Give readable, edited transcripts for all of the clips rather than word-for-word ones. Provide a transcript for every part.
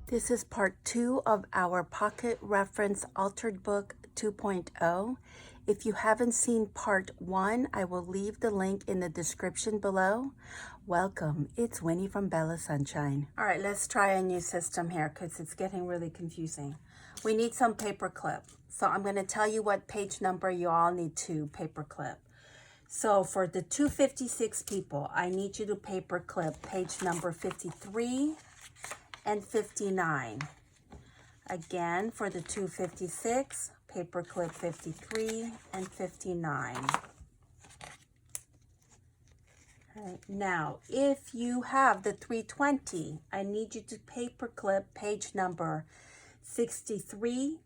This is part 2 of our Pocket Reference Altered Book 2.0. If you haven't seen part 1, I will leave the link in the description below. Welcome, it's Winnie from BellaSunshyn. All right, let's try a new system here because it's getting really confusing. We need some paper clip. So I'm going to tell you what page number you all need to paper clip. So for the 256 people, I need you to paper clip page number 53 and 59. Again, for the 256, paper clip 53 and 59. Right. Now, if you have the 320, I need you to paper clip page number 63,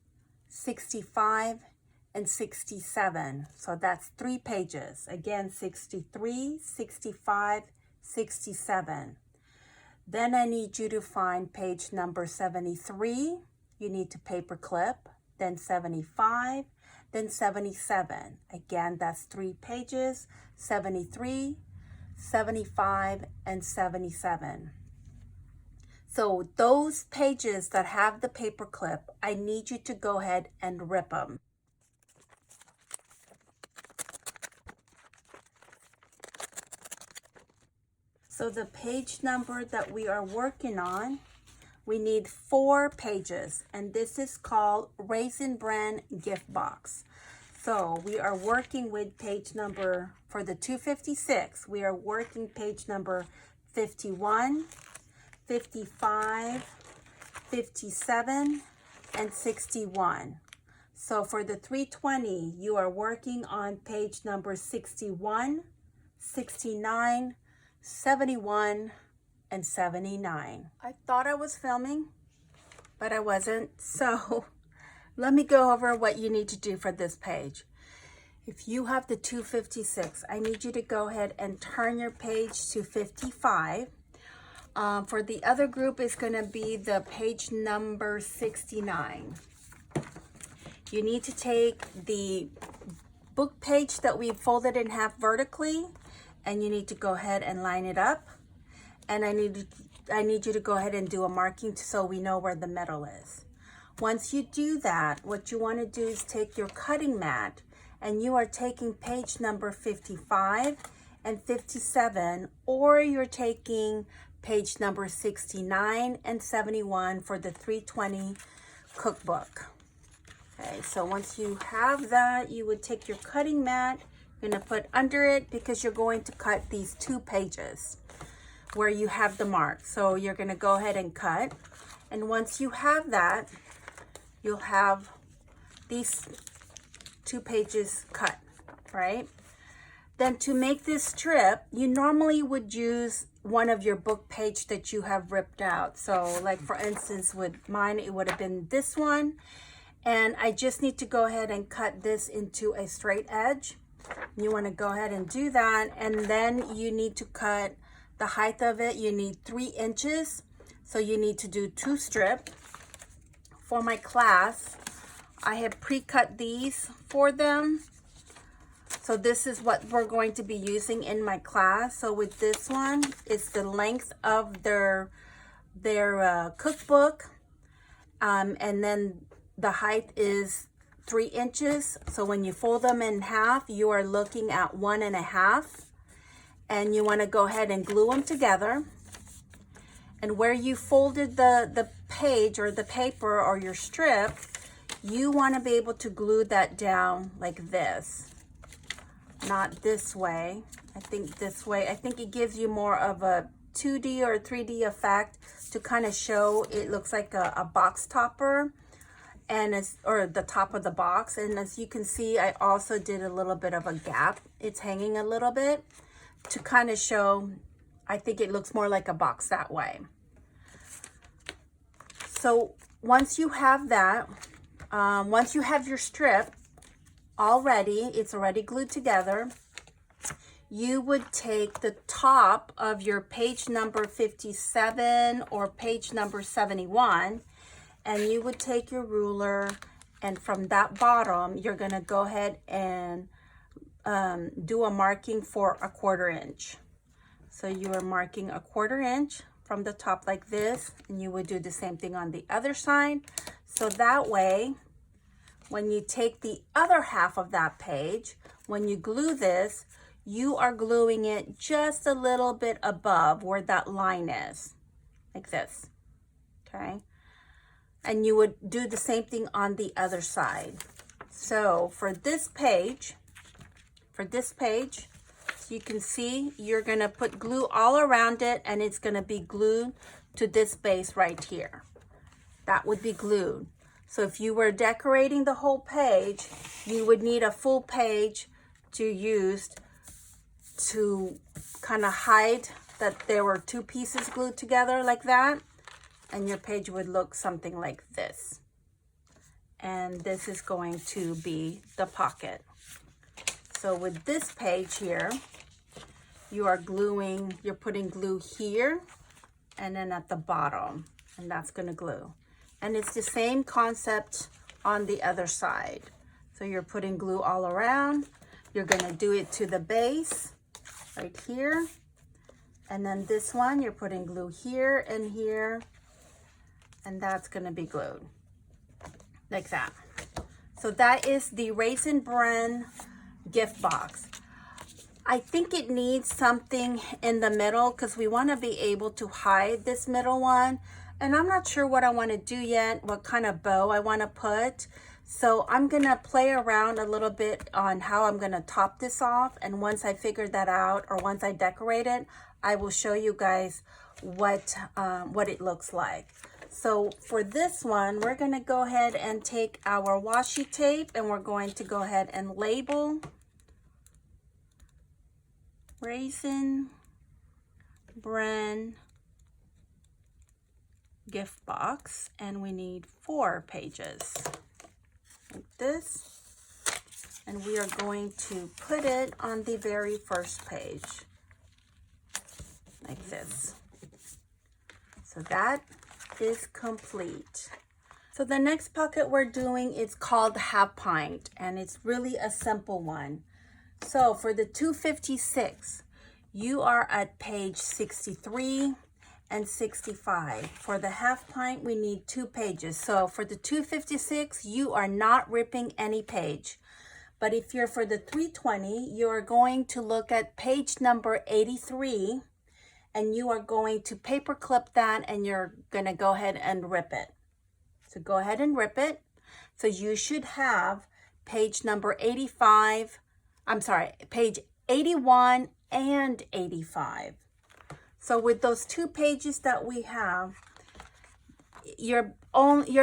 65, and 67. So that's 3 pages. Again, 63, 65, 67. Then I need you to find page number 73. You need to paper clip, then 75, then 77. Again, that's 3 pages, 73, 75, and 77. So those pages that have the paper clip, I need you to go ahead and rip them. So the page number that we are working on, we need 4 pages, and this is called Raisin Bren Giftbox. So we are working with page number, for the 256, we are working page number 51, 55, 57, and 61. So for the 320, you are working on page number 61, 69, 71, and 79. I thought I was filming, but I wasn't. So let me go over what you need to do for this page. If you have the 256, I need you to go ahead and turn your page to 55. For the other group, it's going to be the page number 69. You need to take the book page that we folded in half vertically, and you need to go ahead and line it up. And I need you to go ahead and do a marking so we know where the middle is. Once you do that, what you want to do is take your cutting mat, and you are taking page number 55 and 57, or you're taking page number 69 and 71 for the 320 cookbook. Okay, so once you have that, you would take your cutting mat, you're going to put under it because you're going to cut these 2 pages where you have the mark. So you're going to go ahead and cut. And once you have that, you'll have these 2 pages cut, right? Then to make this strip, you normally would use one of your book page that you have ripped out. So like for instance, with mine, it would have been this one. And I just need to go ahead and cut this into a straight edge. You want to go ahead and do that, and then you need to cut the height of it. You need 3 inches, so you need to do 2 strips. For my class, I have pre-cut these for them, so this is what we're going to be using in my class. So with this one, it's the length of their cookbook, and then the height is 3 inches. So when you fold them in half, you are looking at 1.5, and you want to go ahead and glue them together. And where you folded the page or the paper or your strip, you want to be able to glue that down like this, not this way. I think this way, I think it gives you more of a 2D or 3D effect to kind of show it looks like a box topper, and or the top of the box. And as you can see, I also did a little bit of a gap. It's hanging a little bit to kind of show, I think it looks more like a box that way. So once you have that, once you have your strip already, it's already glued together, you would take the top of your page number 57 or page number 71, and you would take your ruler, and from that bottom, you're going to go ahead and do a marking for 1/4 inch. So you are marking 1/4 inch from the top like this, and you would do the same thing on the other side. So that way, when you take the other half of that page, when you glue this, you are gluing it just a little bit above where that line is, like this, okay? And you would do the same thing on the other side. So for this page, you can see you're gonna put glue all around it, and it's gonna be glued to this base right here. That would be glued. So if you were decorating the whole page, you would need a full page to use to kind of hide that there were two pieces glued together like that. And your page would look something like this. And this is going to be the pocket. So with this page here, you're putting glue here and then at the bottom, and that's gonna glue. And it's the same concept on the other side. So you're putting glue all around. You're gonna do it to the base right here. And then this one, you're putting glue here and here, and that's gonna be glued like that. So that is the Raisin Bren gift box. I think it needs something in the middle because we want to be able to hide this middle one. And I'm not sure what I want to do yet, what kind of bow I want to put. So I'm going to play around a little bit on how I'm going to top this off. And once I figure that out, or once I decorate it, I will show you guys what it looks like. So for this one, we're going to go ahead and take our washi tape, and we're going to go ahead and label Raisin Bren gift box, and we need 4 pages like this, and we are going to put it on the very first page like this. So that is complete. So the next pocket we're doing is called Half Pint, and it's really a simple one. So for the 256, you are at page 63 and 65. For the half pint, we need 2 pages. So for the 256, you are not ripping any page. But if you're for the 320, you're going to look at page number 83, and you are going to paper clip that, and you're gonna go ahead and rip it. So go ahead and rip it. So you should have page number 85, page 81 and 85. So with those 2 pages that we have, you're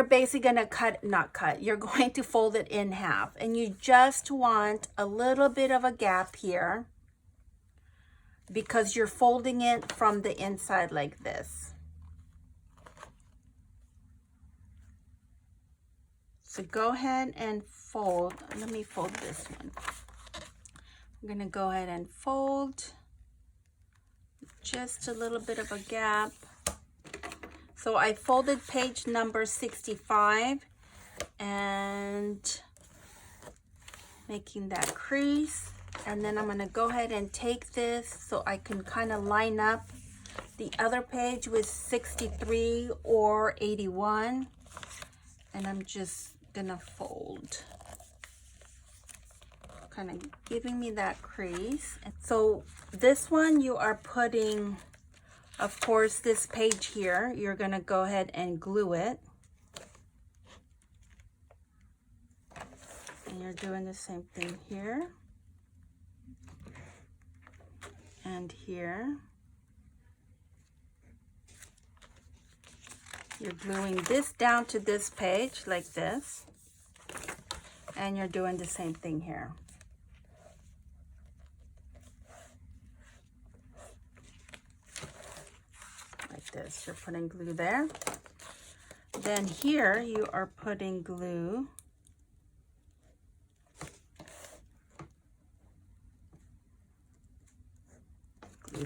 basically gonna you're going to fold it in half, and you just want a little bit of a gap here because you're folding it from the inside like this. So go ahead and fold. Let me fold this one. I'm gonna go ahead and fold just a little bit of a gap. So I folded page number 65 and making that crease. And then I'm gonna go ahead and take this so I can kind of line up the other page with 63 or 81. And I'm just gonna fold, kind of giving me that crease. And so this one, you are putting, of course, this page here, you're gonna go ahead and glue it. And you're doing the same thing here and here. You're gluing this down to this page like this, and you're doing the same thing here. Like this, you're putting glue there. Then here you are putting glue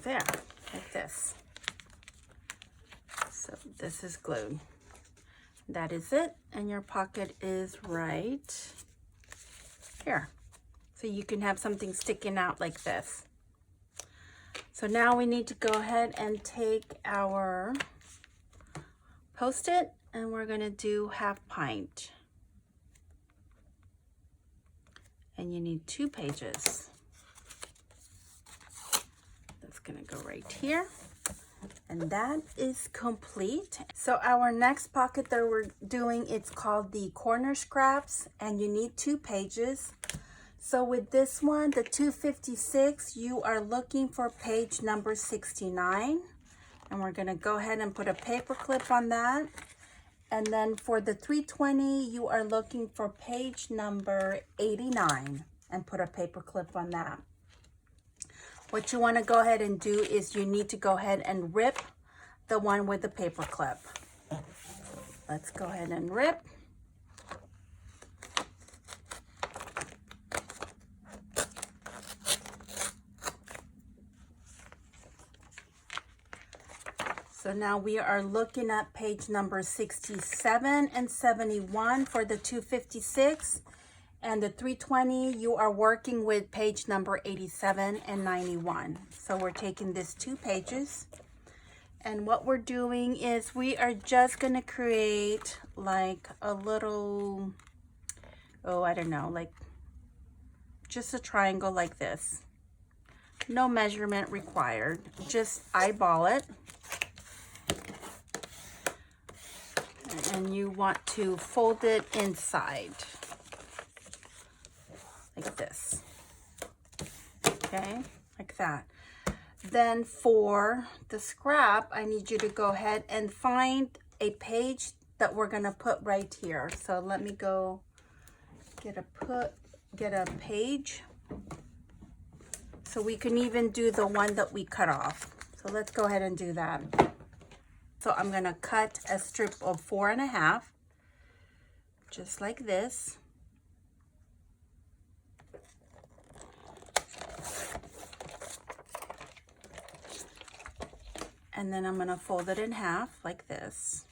there, like this. So this is glued. That is it, and your pocket is right here. So you can have something sticking out like this. So now we need to go ahead and take our Post-it and we're gonna do half pint. And you need 2 pages. That's gonna go right here. And that is complete. So our next pocket that we're doing, it's called the corner scraps, and you need 2 pages. So with this one, the 256, you are looking for page number 69. And we're gonna go ahead and put a paper clip on that. And then for the 320, you are looking for page number 89 and put a paper clip on that. What you want to go ahead and do is you need to go ahead and rip the one with the paper clip. Let's go ahead and rip. So now we are looking at page number 67 and 71 for the 256. And the 320, you are working with page number 87 and 91. So we're taking these 2 pages. And what we're doing is we are just going to create like a little, oh, I don't know, like just a triangle like this. No measurement required. Just eyeball it. And you want to fold it inside. Like this, okay, like that. Then for the scrap, I need you to go ahead and find a page that we're gonna put right here. So let me go get a page. So we can even do the one that we cut off. So let's go ahead and do that. So I'm gonna cut a strip of 4.5, just like this. And then I'm gonna fold it in half like this.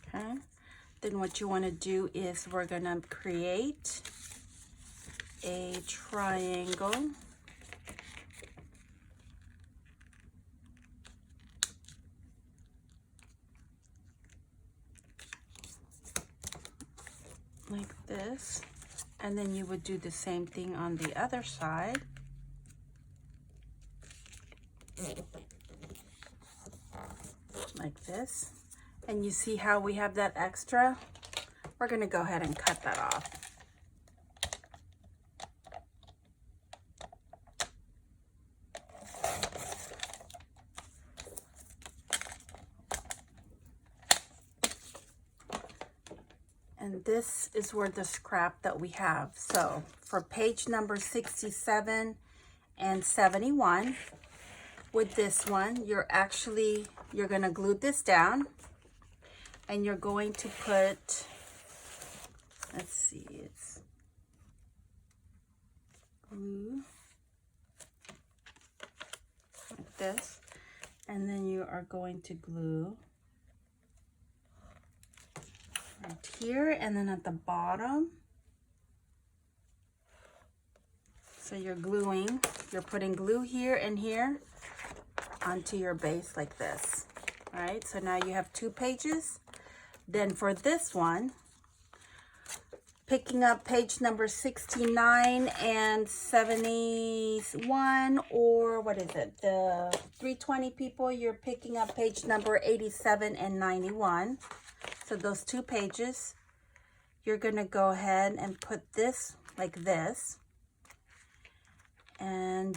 Okay. Then what you wanna do is we're gonna create a triangle. Like this. And then you would do the same thing on the other side. Like this. And you see how we have that extra? We're gonna go ahead and cut that off. And this is where the scrap that we have. So for page number 67 and 71, with this one, you're gonna glue this down and you're going to put, let's see, it's glue like this. And then you are going to glue right here and then at the bottom. So you're putting glue here and here onto your base like this. All right, so now you have 2 pages. Then for this one, picking up page number 69 and 71, or what is it? The 320 people, you're picking up page number 87 and 91. So those 2 pages, you're gonna go ahead and put this like this. And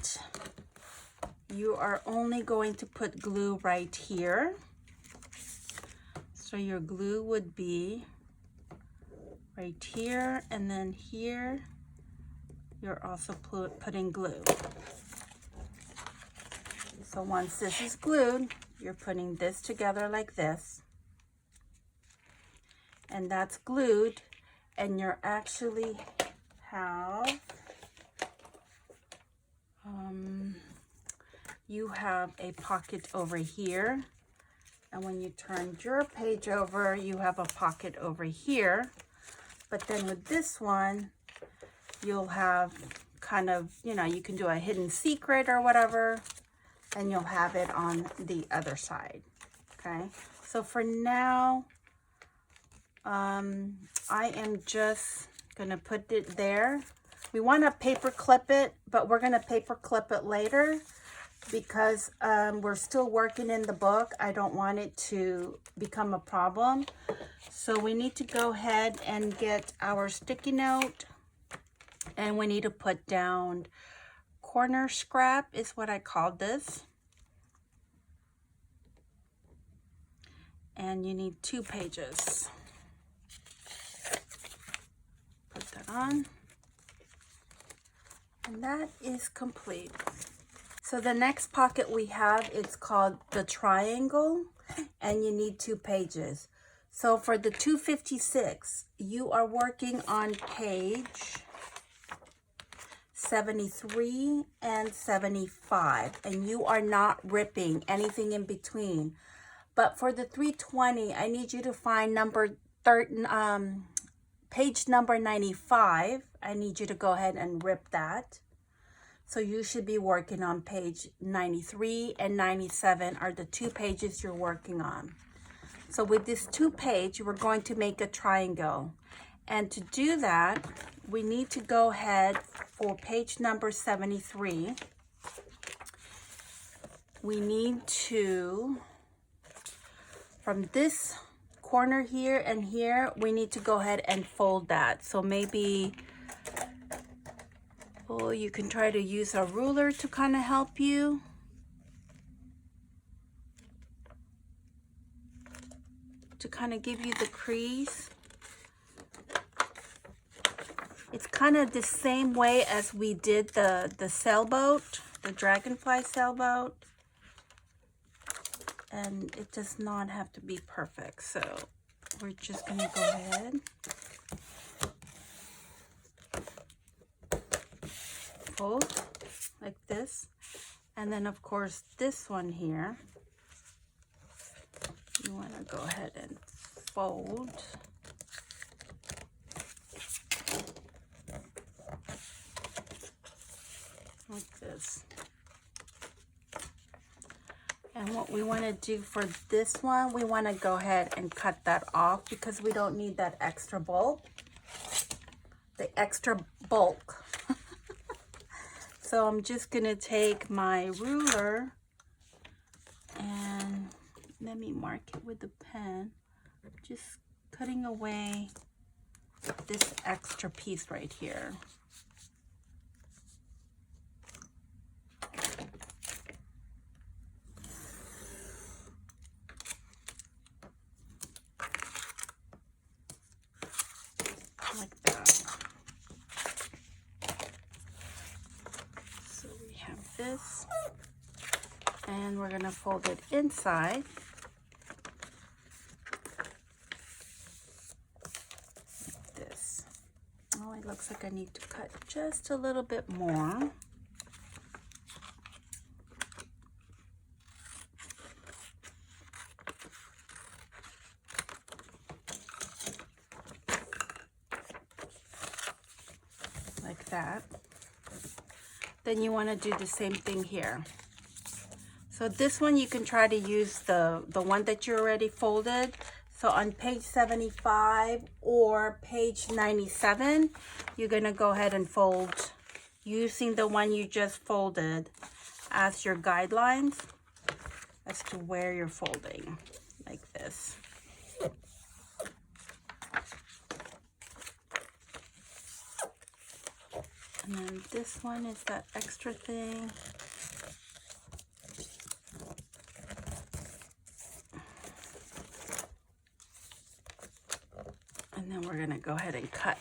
you are only going to put glue right here. So your glue would be right here, and then here, you're also putting glue. So once this is glued, you're putting this together like this. And that's glued, and you're actually have, you have a pocket over here. And when you turn your page over, you have a pocket over here. But then with this one, you'll have kind of, you know, you can do a hidden secret or whatever, and you'll have it on the other side. Okay, so for now, I am just gonna put it there. We want to paper clip it, but we're gonna paper clip it later because we're still working in the book. I don't want it to become a problem. So we need to go ahead and get our sticky note, and we need to put down corner scrap is what I called this. And you need 2 pages. Put that on. And that is complete. So the next pocket we have, it's called the triangle, and you need 2 pages. So for the 256, you are working on page 73 and 75, and you are not ripping anything in between. But for the 320, I need you to find page number 95. I need you to go ahead and rip that. So you should be working on page 93 and 97 are the 2 pages you're working on. So with this 2 page, we're going to make a triangle. And to do that, we need to go ahead for page number 73. We need to, from this corner here and here, we need to go ahead and fold that. So maybe, oh, you can try to use a ruler to kind of help you. To kind of give you the crease. It's kind of the same way as we did the sailboat, the dragonfly sailboat. And it does not have to be perfect. So we're just gonna go ahead. Fold like this. And then of course this one here, you wanna go ahead and fold. Like this. And what we want to do for this one, we want to go ahead and cut that off because we don't need that extra bulk. The extra bulk. So I'm just going to take my ruler and let me mark it with the pen. Just cutting away this extra piece right here. Like that. So we have this, and we're going to fold it inside. Like this. Oh, it looks like I need to cut just a little bit more. That. Then you want to do the same thing here. So this one you can try to use the one that you already folded. So on page 75 or page 97, you're going to go ahead and fold using the one you just folded as your guidelines as to where you're folding, like this. And then this one is that extra thing. And then we're going to go ahead and cut.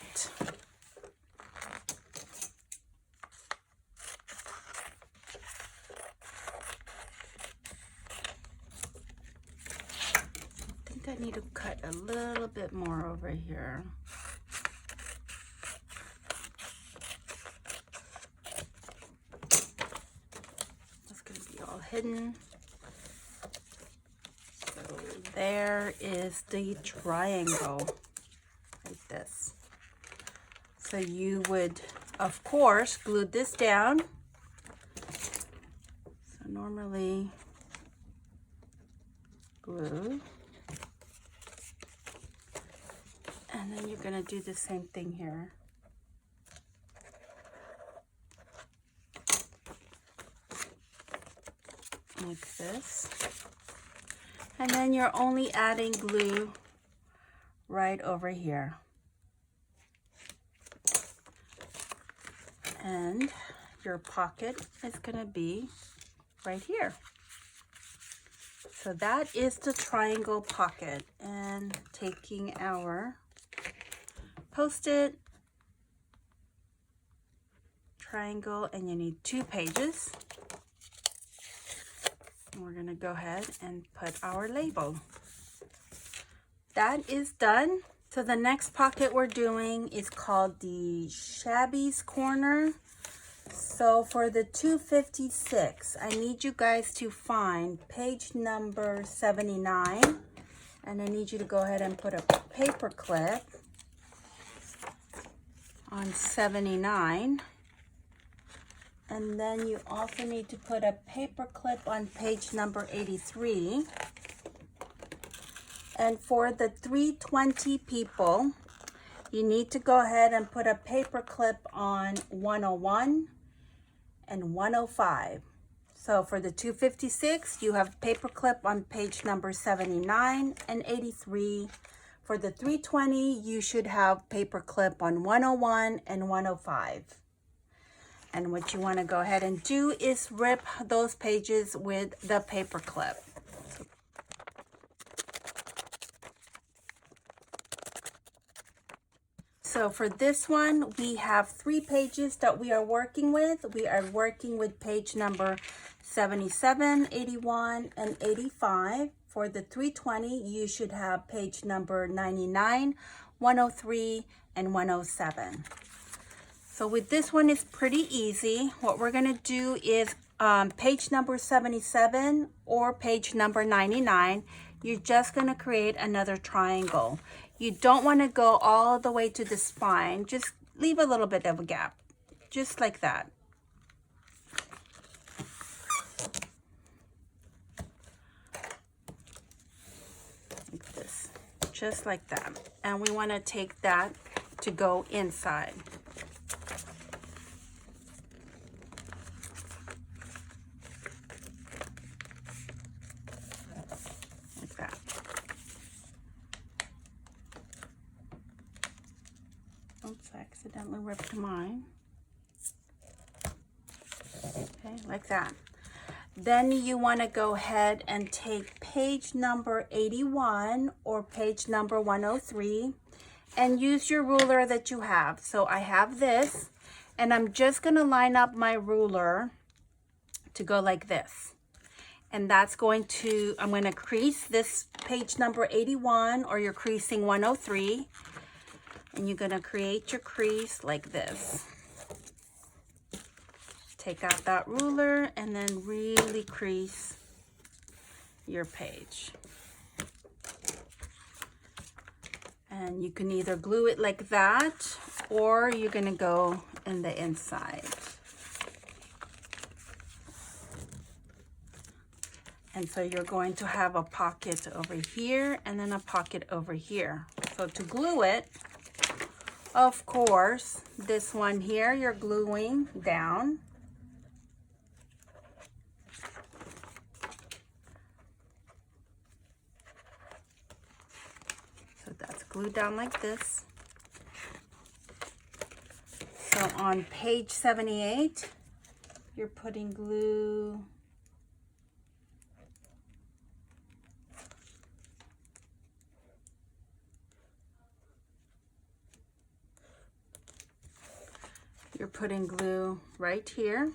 I think I need to cut a little bit more over here. Hidden. So there is the triangle, like this. So you would of course, glued this down. So normally glue. And then you're gonna do the same thing here. Like this. And then you're only adding glue right over here. And your pocket is gonna be right here. So that is the triangle pocket. And taking our Post-it, triangle, and you need 2 pages. And we're gonna go ahead and put our label. That is done. So the next pocket we're doing is called the Shabby's Corner. So for the 256, I need you guys to find page number 79. And I need you to go ahead and put a paper clip on 79, and then you also need to put a paper clip on page number 83. And for the 320 people, you need to go ahead and put a paper clip on 101 and 105. So for the 256, you have paper clip on page number 79 and 83. For the 320, you should have paper clip on 101 and 105. And what you want to go ahead and do is rip those pages with the paper clip. So for this one, we have 3 pages that we are working with. We are working with page number 77, 81, and 85. For the 320, you should have page number 99, 103, and 107. So with this one, it's pretty easy. What we're gonna do is page number 77 or page number 99, you're just gonna create another triangle. You don't wanna go all the way to the spine. Just leave a little bit of a gap, just like that. Like this, just like that. And we wanna take that to go inside. Like that. Oops, I accidentally ripped mine. Okay, like that. Then you want to go ahead and take page number 81 or page number 103 and use your ruler that you have. So I have this, and I'm just going to line up my ruler to go like this. And that's going to, I'm going to crease this page number 81, or you're creasing 103. And you're going to create your crease like this. Take out that ruler and then really crease your page. And you can either glue it like that, or you're going to go in the inside. And so you're going to have a pocket over here and then a pocket over here. So to glue it, of course, this one here, you're gluing down. So that's glued down like this. So on page 78, you're putting glue right here,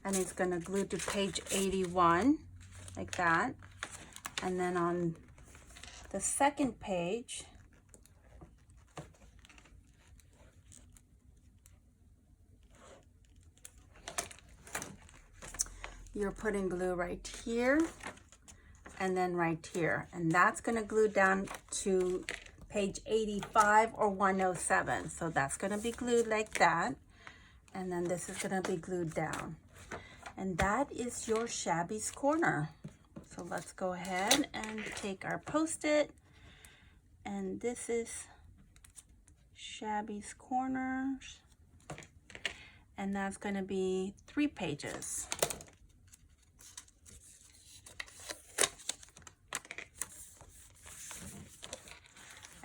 and it's going to glue to page 81 like that. And then on the second page, you're putting glue right here and then right here, and that's going to glue down to page 85 or 107. So that's going to be glued like that. And then this is going to be glued down. And that is your Shabby's Corner. So let's go ahead and take our Post-it. And this is Shabby's Corners. And that's going to be 3 pages.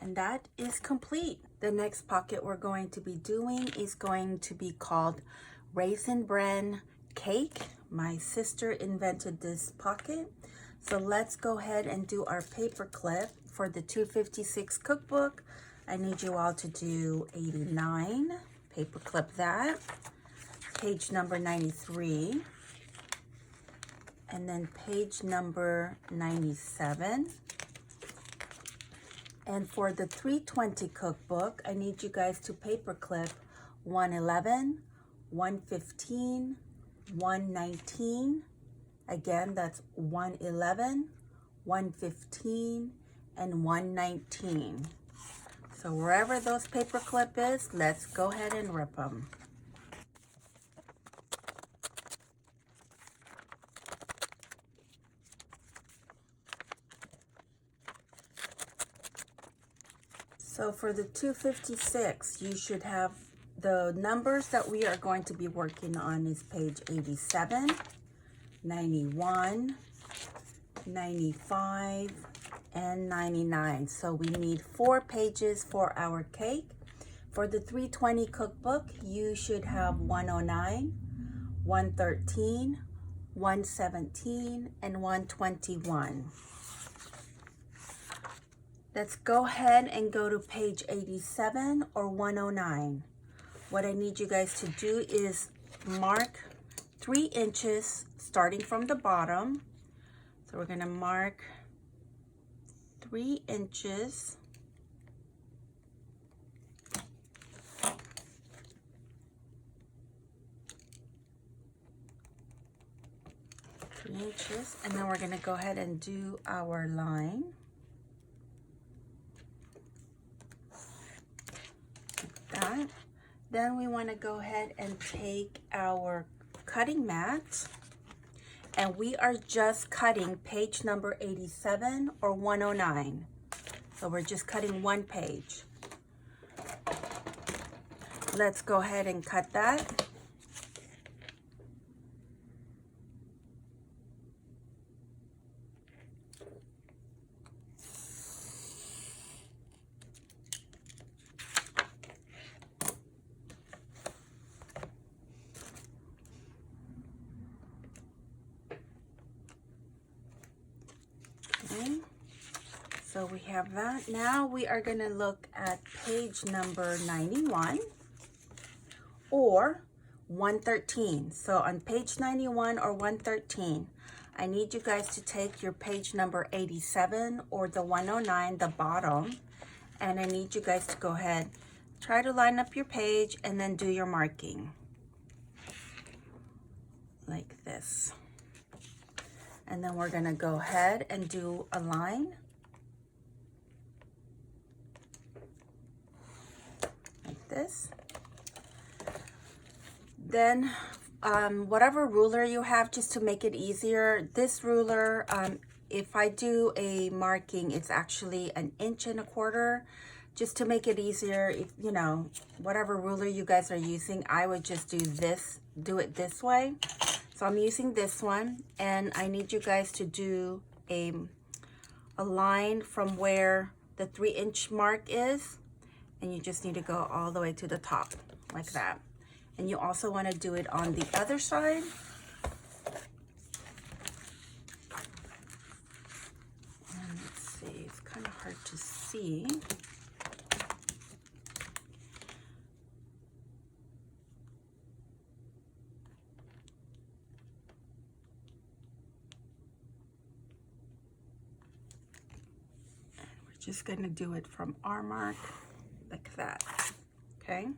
And that is complete. The next pocket we're going to be doing is going to be called Raisin Bren Cake. My sister invented this pocket. So let's go ahead and do our paper clip for the 256 cookbook. I need you all to do 89. Paper clip that. Page number 93. And then page number 97. And for the 320 cookbook, I need you guys to paper clip 111, 115, 119. Again, that's 111, 115, and 119. So wherever those paper clip is, let's go ahead and rip them. So for the 256, you should have the numbers that we are going to be working on is page 87, 91, 95, and 99. So we need 4 pages for our cake. For the 320 cookbook, you should have 109, 113, 117, and 121. Let's go ahead and go to page 87 or 109. What I need you guys to do is mark 3 inches starting from the bottom. So we're going to mark 3 inches. And then we're going to go ahead and do our line. That. Then we want to go ahead and take our cutting mat, and we are just cutting page number 87 or 109. So we're just cutting 1 page. Let's go ahead and cut that. So we have that. Now we are going to look at page number 91 or 113. So on page 91 or 113, I need you guys to take your page number 87 or the 109, the bottom, and I need you guys to go ahead, try to line up your page and then do your marking like this. And then we're going to go ahead and do a line like this. Then whatever ruler you have, just to make it easier, this ruler, if I do a marking, it's actually 1 1/4 inch. Just to make it easier, if you know, whatever ruler you guys are using, I would just do it this way. So I'm using this one, and I need you guys to do a line from where the 3-inch mark is, and you just need to go all the way to the top like that. And you also want to do it on the other side. And let's see, it's kind of hard to see. Just going to do it from our mark like that, okay?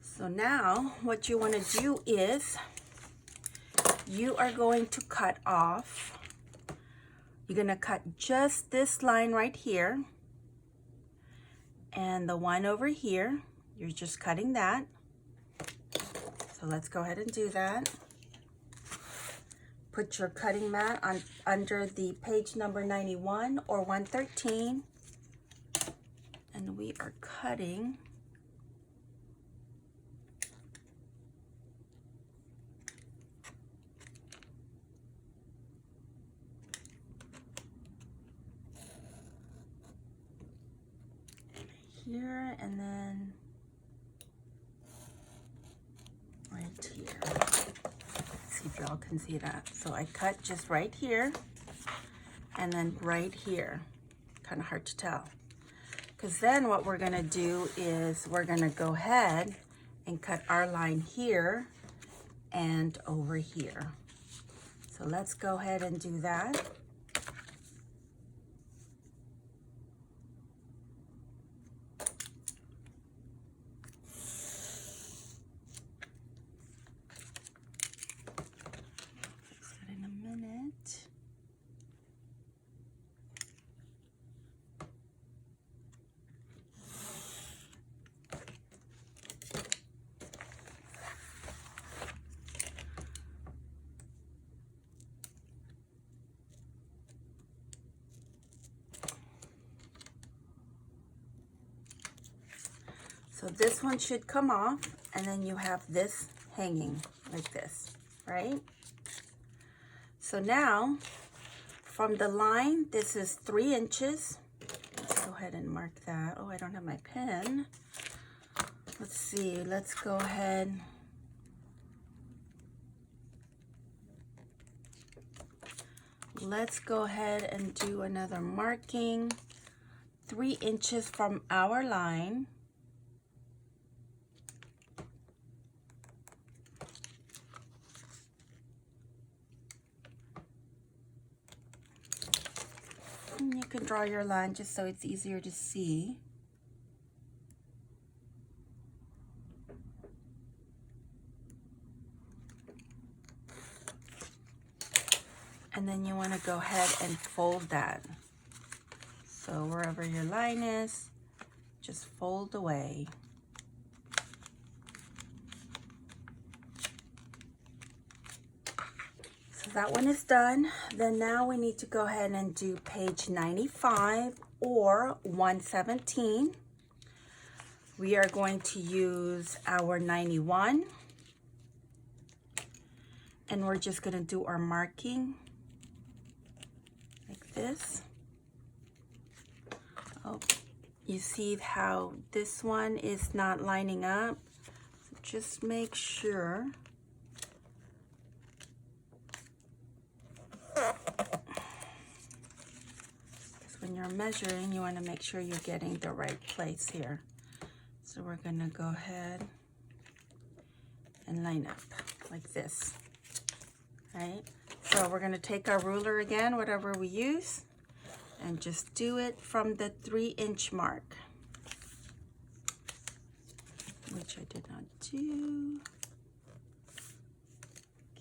So now what you want to do is you are going to cut off You're gonna cut just this line right here, and the one over here, you're just cutting that. So let's go ahead and do that. Put your cutting mat on under the page number 91 or 113, and we are cutting here and then right here. Let's see if y'all can see that. So I cut just right here and then right here. Kind of hard to tell. Because then what we're gonna do is we're gonna go ahead and cut our line here and over here. So let's go ahead and do that. So this one should come off, and then you have this hanging like this, right? So now, from the line, this is 3 inches. Let's go ahead and mark that. Oh, I don't have my pen. Let's see, let's go ahead. Let's go ahead and do another marking. 3 inches from our line. You can draw your line just so it's easier to see. And then you want to go ahead and fold that. So wherever your line is, just fold away. So that one is done. Then now we need to go ahead and do page 95 or 117. We are going to use our 91. And we're just going to do our marking like this. Oh, you see how this one is not lining up? So just make sure. Because when you're measuring, you want to make sure you're getting the right place here. So we're going to go ahead and line up like this. Right? So we're going to take our ruler again, whatever we use, and just do it from the 3-inch mark, which I did not do.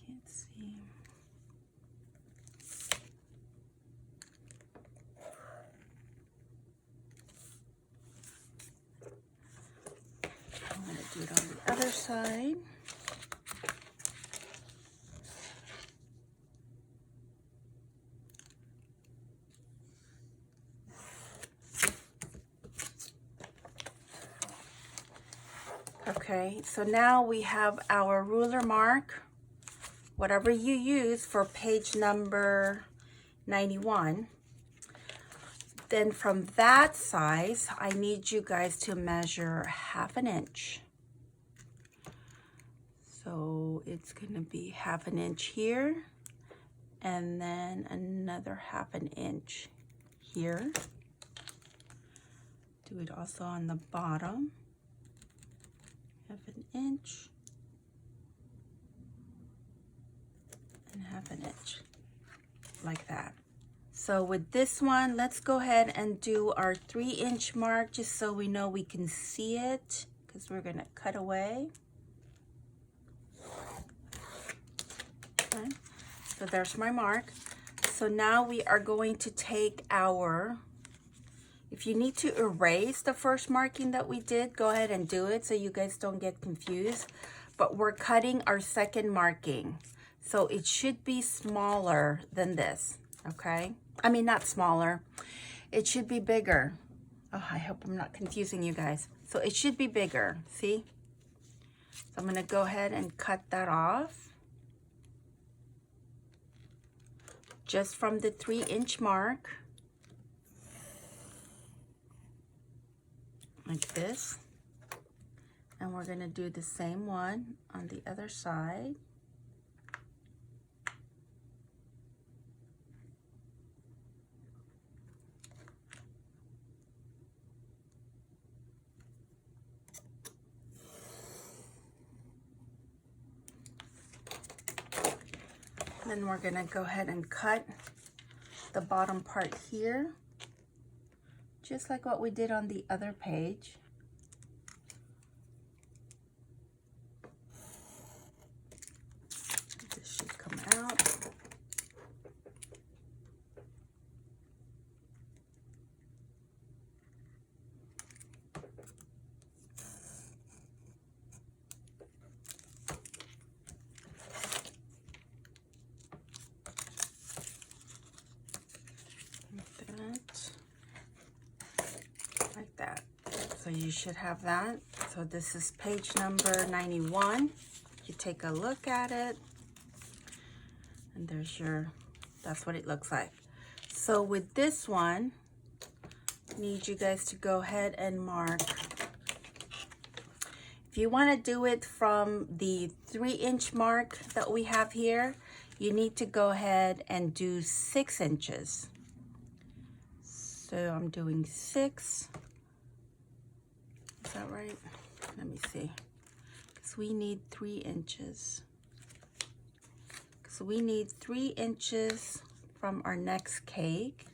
Can't see. I'm going to do it on the other side. Okay, so now we have our ruler mark, whatever you use for page number 91. Then from that size, I need you guys to measure 1/2 inch. So it's gonna be 1/2 inch here, and then another 1/2 inch here. Do it also on the bottom. 1/2 inch and 1/2 inch, like that. So with this one, let's go ahead and do our 3-inch mark just so we know we can see it, because we're gonna cut away. Okay. So there's my mark. So now we are going to take our, if you need to erase the first marking that we did, go ahead and do it so you guys don't get confused. But we're cutting our second marking. So it should be smaller than this, okay? I mean, not smaller. It should be bigger. Oh, I hope I'm not confusing you guys. So it should be bigger, see? So I'm gonna go ahead and cut that off. Just from the 3-inch mark. Like this. And we're gonna do the same one on the other side. Then we're gonna go ahead and cut the bottom part here, just like what we did on the other page. This should come out. Like that. So you should have that. So this is page number 91. You take a look at it, and there's your, that's what it looks like. So with this one, I need you guys to go ahead and mark. If you want to do it from the 3-inch mark that we have here, you need to go ahead and do 6 inches. So I'm doing 6. Is that right? Let me see. Because we need 3 inches. So we need 3 inches from our next cake.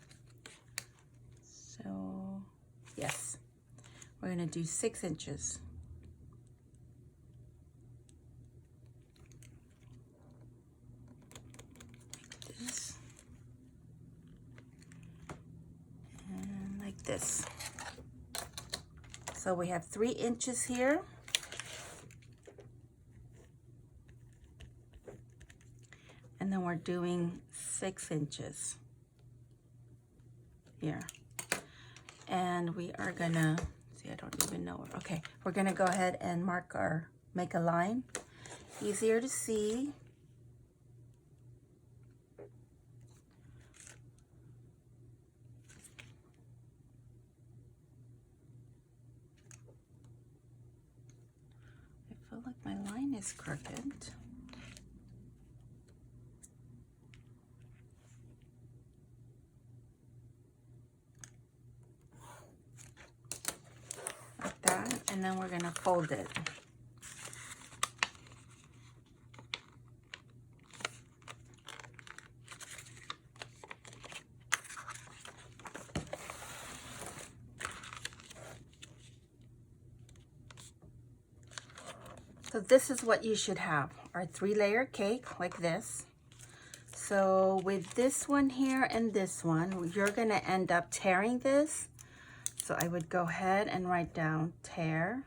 So, yes. We're going to do 6 inches. Like this. And like this. So we have 3 inches here. And then we're doing 6 inches here. And we are gonna, see, I don't even know. Okay, we're gonna go ahead and mark our, make a line. Easier to see. I feel like my line is crooked. Like that, and then we're gonna fold it. So this is what you should have, our 3-layer cake like this. So with this one here and this one, you're gonna end up tearing this. So I would go ahead and write down tear.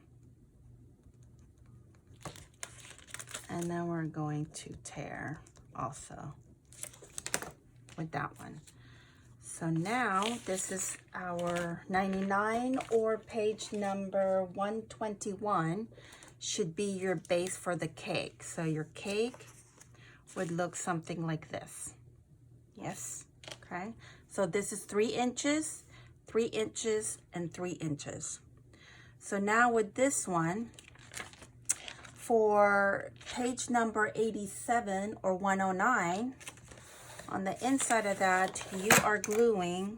And then we're going to tear also with that one. So now this is our 99 or page number 121 should be your base for the cake. So your cake would look something like this. Yes, okay. So this is 3 inches, 3 inches, and 3 inches. So now with this one, for page number 87 or 109, on the inside of that, you are gluing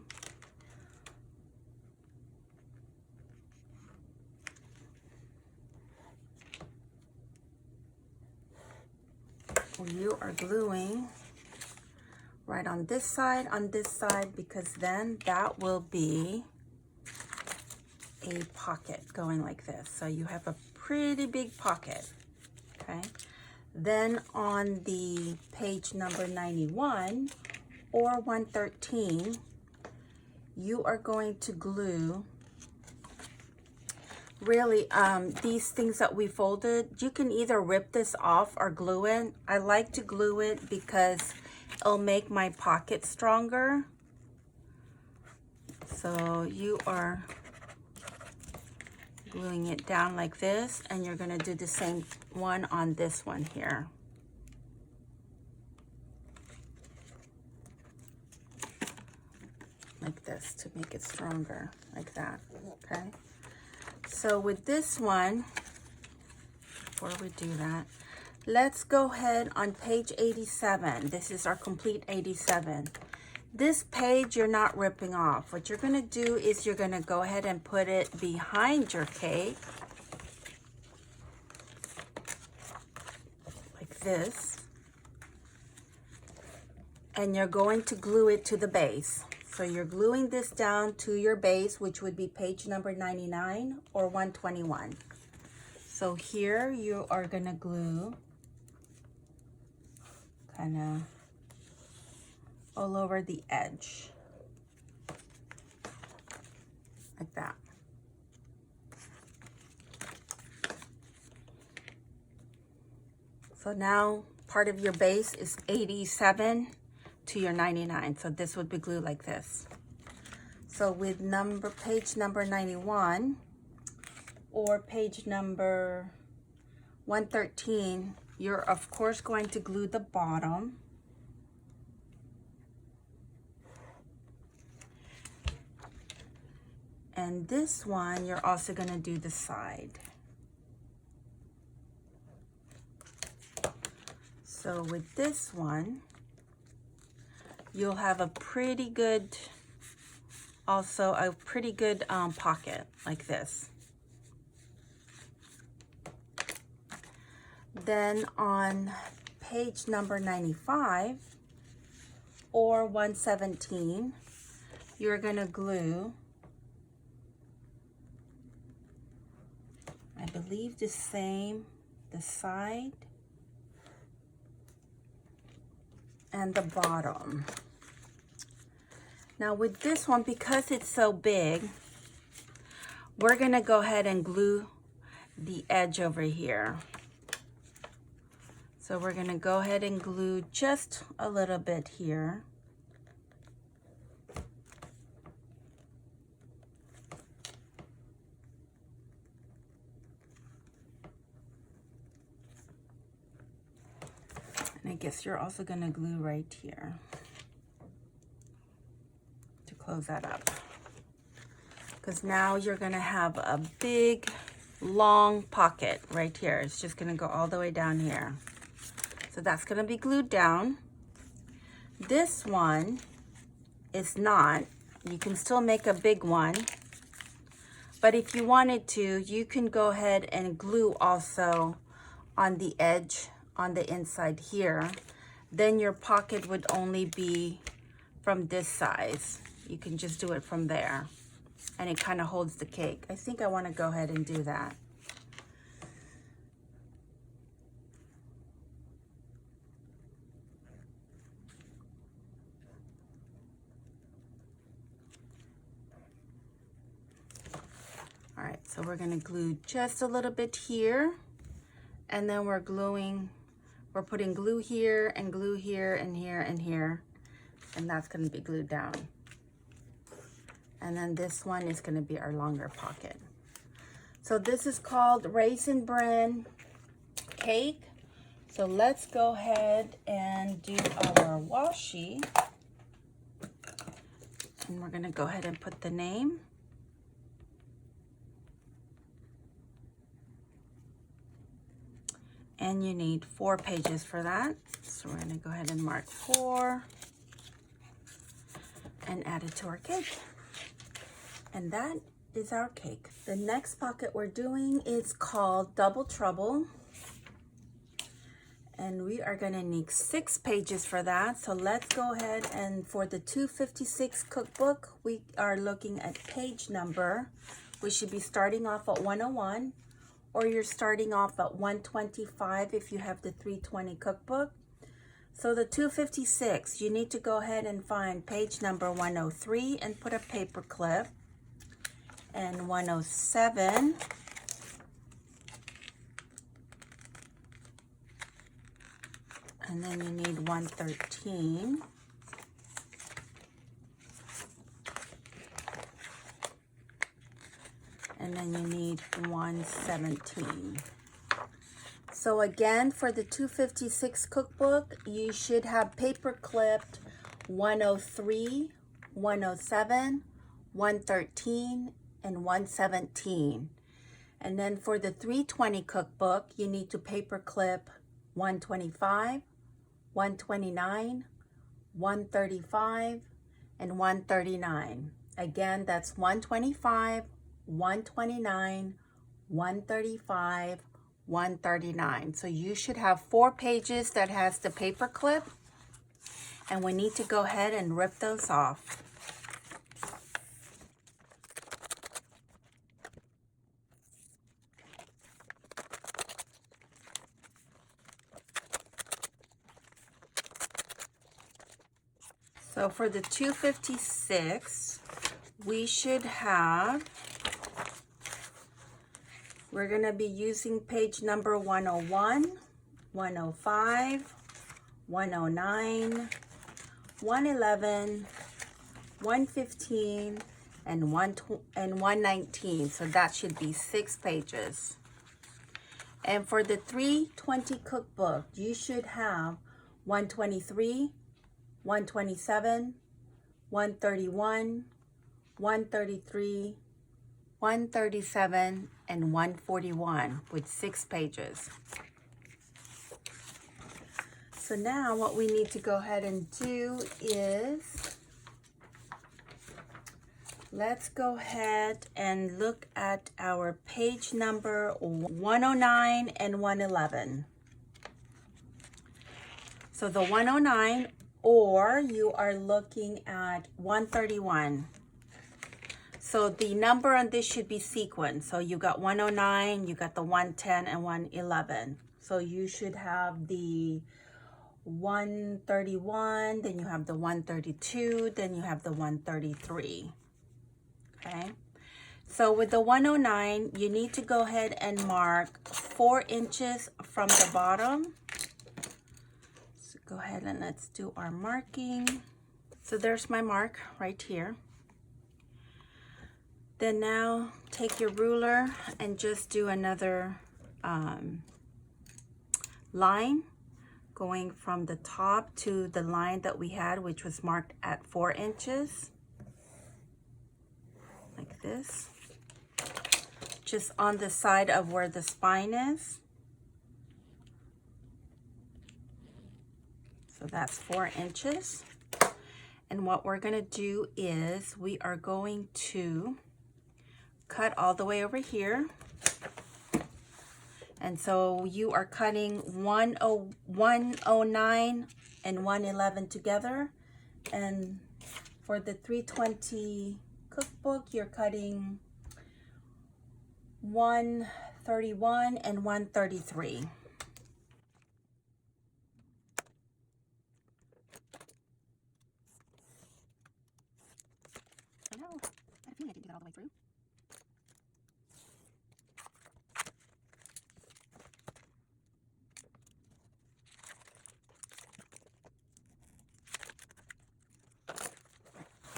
right on this side, because then that will be a pocket going like this. So you have a pretty big pocket, okay? Then on the page number 91, or 113, you are going to glue, really, these things that we folded, you can either rip this off or glue it. I like to glue it because it'll make my pocket stronger. So you are gluing it down like this, and you're going to do the same one on this one here. Like this to make it stronger, like that, okay? So with this one, before we do that, let's go ahead on page 87. This is our complete 87. This page you're not ripping off. What you're gonna do is you're gonna go ahead and put it behind your cake, like this, and you're going to glue it to the base. So you're gluing this down to your base, which would be page number 99 or 121. So here you are gonna glue kind of all over the edge, like that. So now part of your base is 87 to your 99. So this would be glued like this. So with page number 91 or page number 113, you're of course going to glue the bottom. And this one, you're also gonna do the side. So with this one, you'll have a pretty good, also a pretty good pocket like this. Then on page number 95 or 117, you're gonna glue, I believe the side and the bottom. Now with this one, because it's so big, we're gonna go ahead and glue the edge over here. So we're gonna go ahead and glue just a little bit here. And I guess you're also gonna glue right here to close that up. Because now you're gonna have a big, long pocket right here. It's just gonna go all the way down here. So that's gonna be glued down. This one is not. You can still make a big one. But if you wanted to, you can go ahead and glue also on the edge, on the inside here. Then your pocket would only be from this size. You can just do it from there. And it kind of holds the cake. I think I want to go ahead and do that. All right, so we're gonna glue just a little bit here, and then we're putting glue here and glue here and here and here, and that's gonna be glued down. And then this one is gonna be our longer pocket. So this is called Raisin Bren cake. So let's go ahead and do our washi. And we're gonna go ahead and put the name. And you need 4 pages for that. So we're gonna go ahead and mark 4 and add it to our cake. And that is our cake. The next pocket we're doing is called Double Trouble. And we are gonna need 6 pages for that. So let's go ahead, and for the 256 cookbook, we are looking at page number. We should be starting off at 101. Or you're starting off at 125 if you have the 320 cookbook. So the 256, you need to go ahead and find page number 103 and put a paper clip. And 107. And then you need 113. And then you need 117. So again, for the 256 cookbook, you should have paper clipped 103, 107, 113, and 117. And then for the 320 cookbook, you need to paper clip 125, 129, 135, and 139. Again, that's 125, 129, 135, 139. So you should have 4 pages that has the paper clip, and we need to go ahead and rip those off. So for the 256, we should have, we're going to be using page number 101, 105, 109, 111, 115, and 119. So that should be 6 pages. And for the 320 cookbook, you should have 123, 127, 131, 133, 137, and 141 with 6 pages. So now what we need to go ahead and do is, let's go ahead and look at our page number 109 and 111. So the 109, or you are looking at 131. So the number on this should be sequenced. So you got 109, you got the 110 and 111. So you should have the 131, then you have the 132, then you have the 133. Okay. So with the 109, you need to go ahead and mark 4 inches from the bottom. Go ahead and let's do our marking. So there's my mark right here. Then now take your ruler and just do another line going from the top to the line that we had, which was marked at 4 inches. Like this. Just on the side of where the spine is. So that's 4 inches. And what we're going to do is we are going to cut all the way over here. And so you are cutting 109 and 111 together. And for the 320 cookbook, you're cutting 131 and 133.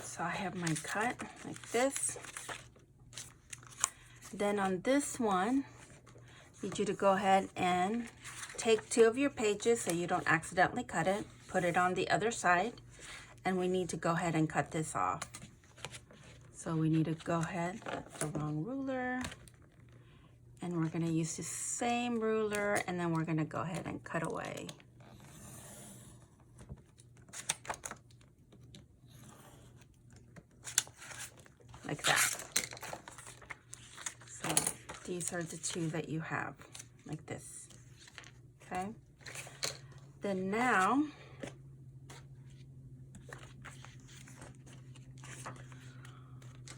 So I have my cut like this. Then on this one, I need you to go ahead and take 2 of your pages so you don't accidentally cut it. Put it on the other side, and we need to go ahead and cut this off. So we need to go ahead, that's the wrong ruler, and we're going to use the same ruler, and then we're going to go ahead and cut away. Like that. So these are the 2 that you have, like this. Okay. Then now,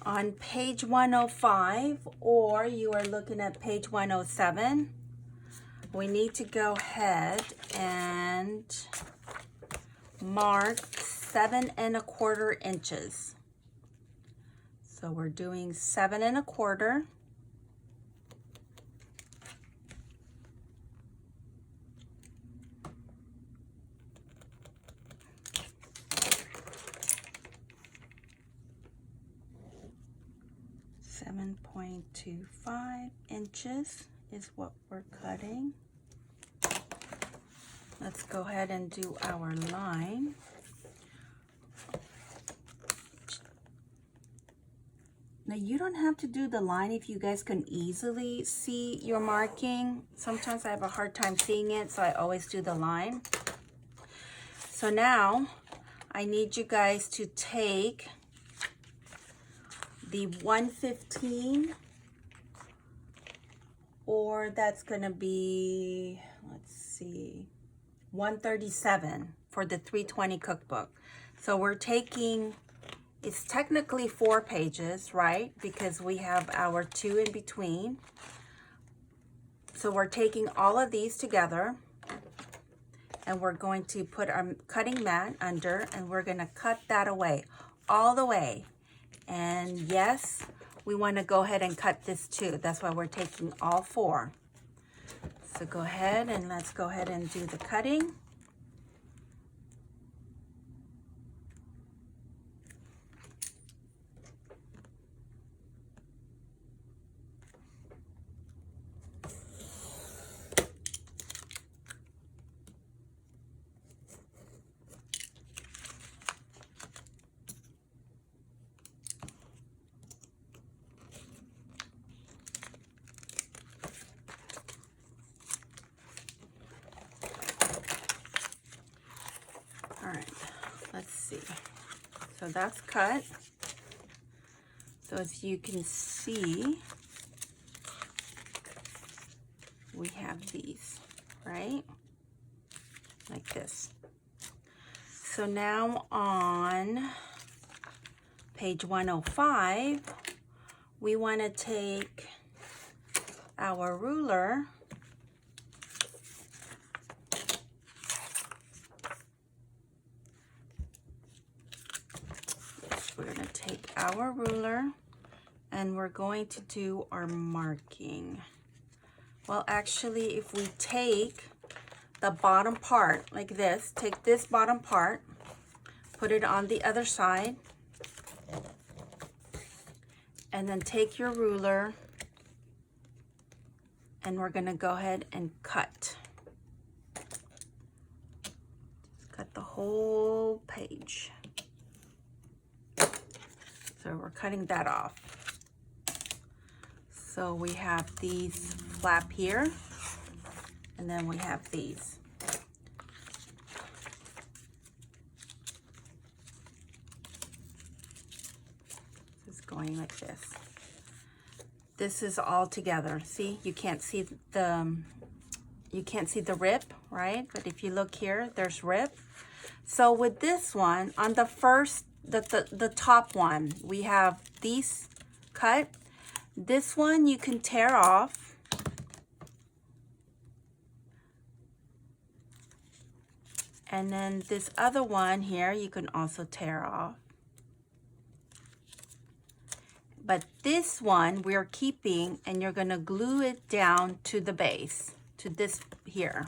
on page 105, or you are looking at page 107, we need to go ahead and mark 7 1/4 inches. So we're doing 7 1/4. .25 inches is what we're cutting. Let's go ahead and do our line. Now you don't have to do the line if you guys can easily see your marking. Sometimes I have a hard time seeing it, so I always do the line. So now I need you guys to take the 115, or that's gonna be, let's see, 137 for the 320 cookbook. So we're taking, it's technically 4 pages, right? Because we have our 2 in between. So we're taking all of these together and we're going to put our cutting mat under and we're gonna cut that away, all the way. And yes, we wanna go ahead and cut this too. That's why we're taking all 4. So go ahead and let's go ahead and do the cutting. All right, let's see. So that's cut. So as you can see, we have these, right? Like this. So now on page 105, we want to take our ruler we're going to take our ruler and we're going to do our marking. Well, actually, if we take the bottom part like this, take this bottom part, put it on the other side, and then take your ruler and we're going to go ahead and cut. Just cut the whole page. So we're cutting that off. So we have these flap here, and then we have these. Just going like this. This is all together. See, you can't see the rip, right? But if you look here, there's rip. So with this one, on the first, the top one, we have these cut. This one you can tear off. And then this other one here, you can also tear off. But this one we're keeping, and you're gonna glue it down to the base, to this here.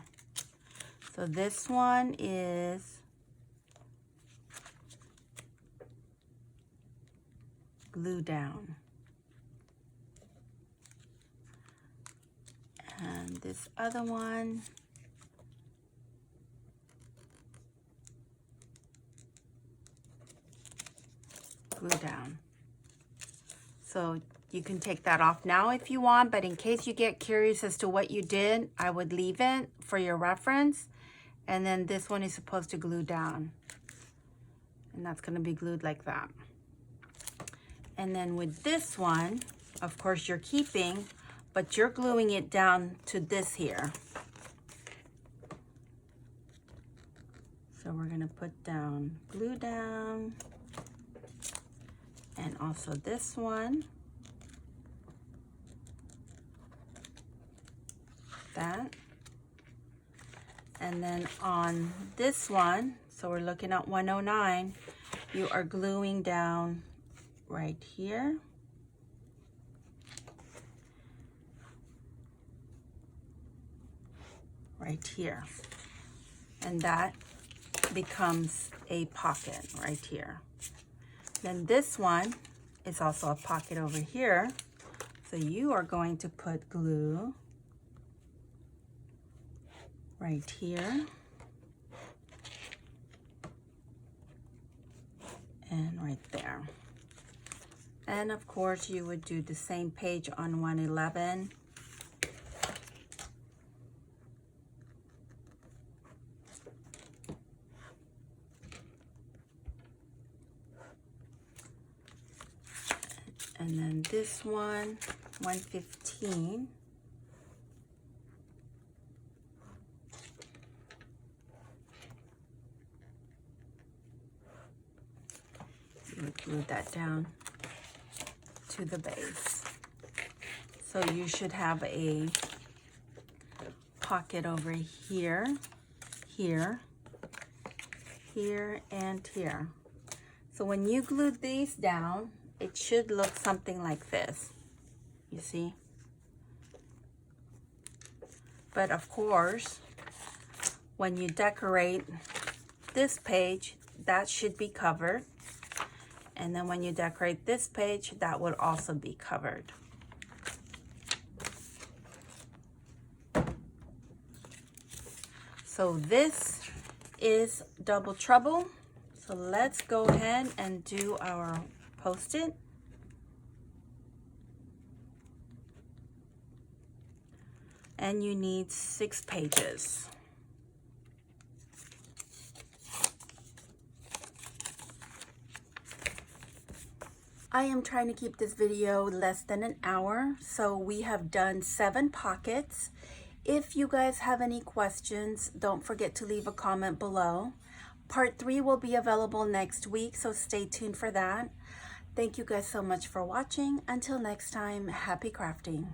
So this one is glue down. And this other one, glue down. So you can take that off now if you want, but in case you get curious as to what you did, I would leave it for your reference. And then this one is supposed to glue down. And that's gonna be glued like that. And then with this one, of course you're keeping, but you're gluing it down to this here. So we're gonna put down, glue down, and also this one, that. And then on this one, So we're looking at 109. You are gluing down right here. Right here. And that becomes a pocket right here. Then this one is also a pocket over here. So you are going to put glue right here and right there. And of course you would do the same page on 111. And then this one, 115. You would glue that down to the base. So you should have a pocket over here, here, here, and here. So when you glue these down, it should look something like this, you see? But of course, when you decorate this page, that should be covered. And then when you decorate this page, that would also be covered. So this is Double Trouble. So let's go ahead and do our Post-it. And you need 6 pages. I am trying to keep this video less than an hour, so we have done 7 pockets. If you guys have any questions, don't forget to leave a comment below. Part 3 will be available next week, so stay tuned for that. Thank you guys so much for watching. Until next time, happy crafting.